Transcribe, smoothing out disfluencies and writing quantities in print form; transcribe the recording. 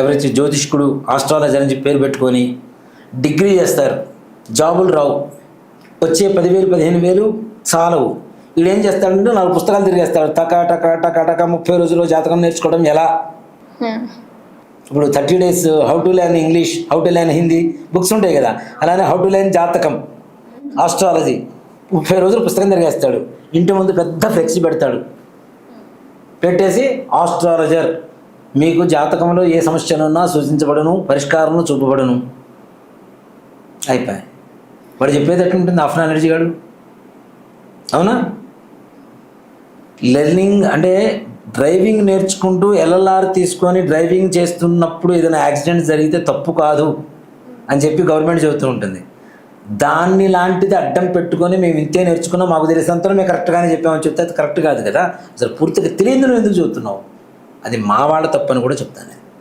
ఎవరైతే జ్యోతిష్కుడు ఆస్ట్రాలజర్ అని చెప్పి పేరు పెట్టుకొని డిగ్రీ చేస్తారు, జాబులు రావు, వచ్చే 10,000 15,000 చాలవు. వీడు ఏం చేస్తాడంటే 4 పుస్తకాలు తిరిగేస్తాడు, టకా టకా టకా టకా 30 రోజుల్లో జాతకం నేర్చుకోవడం ఎలా. ఇప్పుడు 30 days how to learn English, how to learn Hindi books ఉంటాయి కదా, అలానే హౌ టు లెర్న్ జాతకం, ఆస్ట్రాలజీ 30 రోజులు పుస్తకం తిరిగేస్తాడు. ఇంటి ముందు పెద్ద ఫ్లెక్సీ పెడతాడు, పెట్టేసి ఆస్ట్రాలజర్ మీకు జాతకంలో ఏ సమస్యనున్నా సూచించబడును, పరిష్కారం చూపబడును. అయిపోయి వాడు చెప్పేది ఎట్లుంటుంది ఆఫ్ నాలెడ్జ్ గాడు, అవునా? లెర్నింగ్ అంటే డ్రైవింగ్ నేర్చుకుంటూ LLR తీసుకొని డ్రైవింగ్ చేస్తున్నప్పుడు ఏదైనా యాక్సిడెంట్ జరిగితే తప్పు కాదు అని చెప్పి గవర్నమెంట్ చెబుతూ ఉంటుంది. దాన్ని లాంటిది అడ్డం పెట్టుకొని మేము ఇంతే నేర్చుకున్నాం, మాకు తెలిసినంతలో మేము కరెక్ట్గానే చెప్పామని చెప్తే అది కరెక్ట్ కాదు కదా. అసలు పూర్తిగా తెలియదు నువ్వు ఎందుకు చెబుతున్నావు, అది మా వాళ్ళ తప్పని కూడా చెప్తాను.